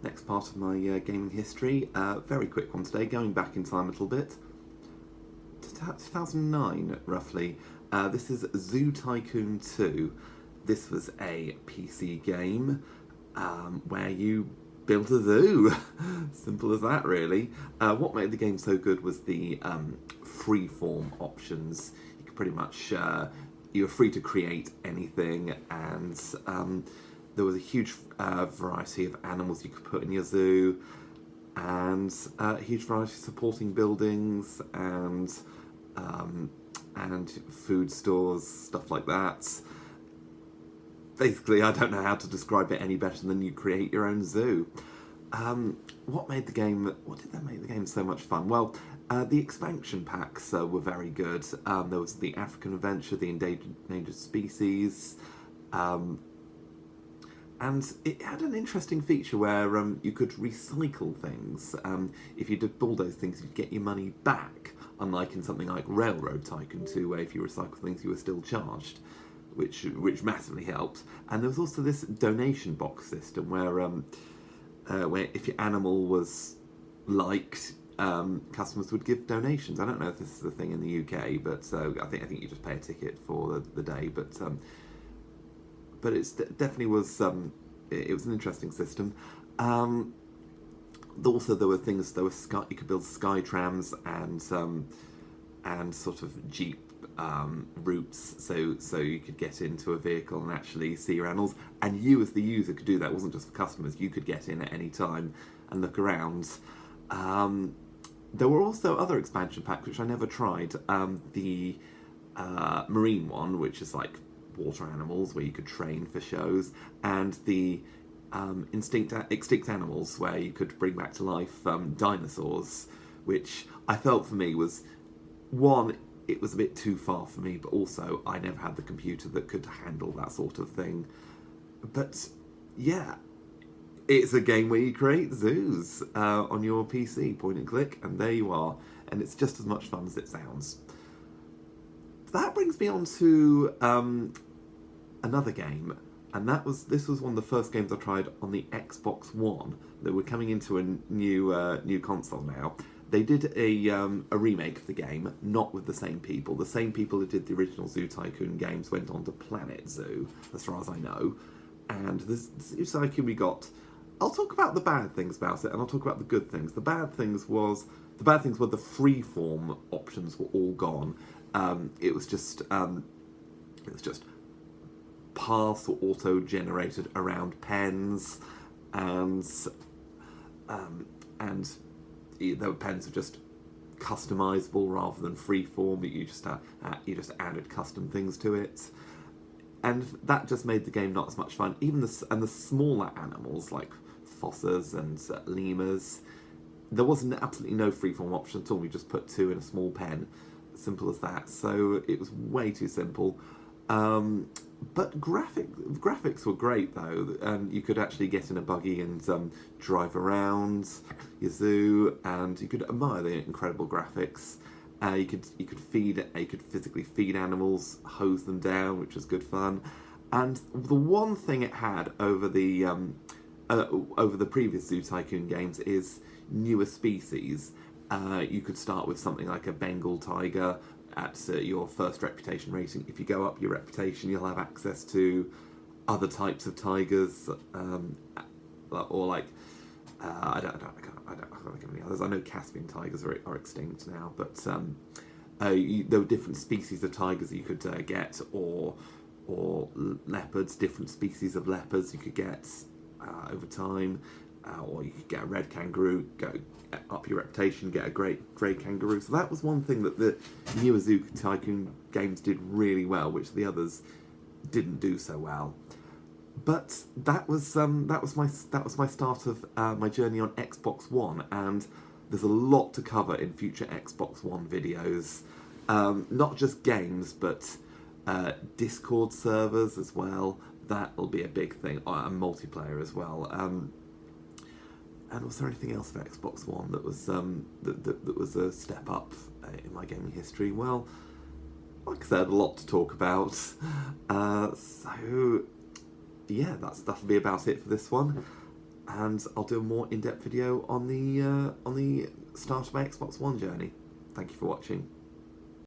next part of my gaming history. Very quick one today, going back in time a little bit. 2009, roughly. This is Zoo Tycoon 2. This was a PC game where you built a zoo. Simple as that, really. What made the game so good was the free-form options. You could pretty much... you were free to create anything, and there was a huge variety of animals you could put in your zoo, and a huge variety of supporting buildings, and food stores, stuff like that. Basically, I don't know how to describe it any better than you create your own zoo. What did that make the game so much fun? Well, the expansion packs were very good. There was the African Adventure, the Endangered Species, and it had an interesting feature where you could recycle things. If you did all those things, you'd get your money back, unlike in something like Railroad Tycoon 2, where if you recycle things, you were still charged, which massively helped. And there was also this donation box system where if your animal was liked, customers would give donations. I don't know if this is a thing in the UK, but I think you just pay a ticket for the day. But definitely was it was an interesting system. Also, there were you could build sky trams and sort of jeep routes, so you could get into a vehicle and actually see your animals, and you as the user could do that. It wasn't just for customers. You could get in at any time and look around. There were also other expansion packs which I never tried. The marine one, which is like water animals where you could train for shows, and the extinct animals where you could bring back to life dinosaurs, which I felt for me was one, it was a bit too far for me, but also I never had the computer that could handle that sort of thing. But yeah, it's a game where you create zoos on your PC, point and click, and there you are, and it's just as much fun as it sounds. That brings me on to another game, and this was one of the first games I tried on the Xbox One. That we're coming into a new console now. They did a remake of the game, not with the same people. The same people who did the original Zoo Tycoon games went on to Planet Zoo, as far as I know. And the Zoo Tycoon we got... I'll talk about the bad things about it, and I'll talk about the good things. The bad things were the freeform options were all gone. It was just paths were auto-generated around pens, and the pens were just customizable rather than freeform. You just added custom things to it, and that just made the game not as much fun. Even the smaller animals like fossas and lemurs, there wasn't absolutely no freeform option at all. We just put two in a small pen, simple as that. So it was way too simple. But graphics were great though. You could actually get in a buggy and drive around your zoo, and you could admire the incredible graphics. You could physically feed animals, hose them down, which was good fun. And the one thing it had over the previous Zoo Tycoon games is newer species. You could start with something like a Bengal tiger at your first reputation rating. If you go up your reputation, you'll have access to other types of tigers, or like I don't think of any others. I know Caspian tigers are extinct now, but there were different species of tigers that you could get, or leopards, different species of leopards you could get over time, or you could get a red kangaroo, go up your reputation, get a grey kangaroo. So that was one thing that the newer Zoo Tycoon games did really well, which the others didn't do so well. But that was my start of my journey on Xbox One, and there's a lot to cover in future Xbox One videos. Not just games, but Discord servers as well. That'll be a big thing, and multiplayer as well. And was there anything else for Xbox One that was that was a step up in my gaming history? Well, like I said, a lot to talk about. So yeah, that'll be about it for this one. and I'll do a more in-depth video on the start of my Xbox One journey. Thank you for watching.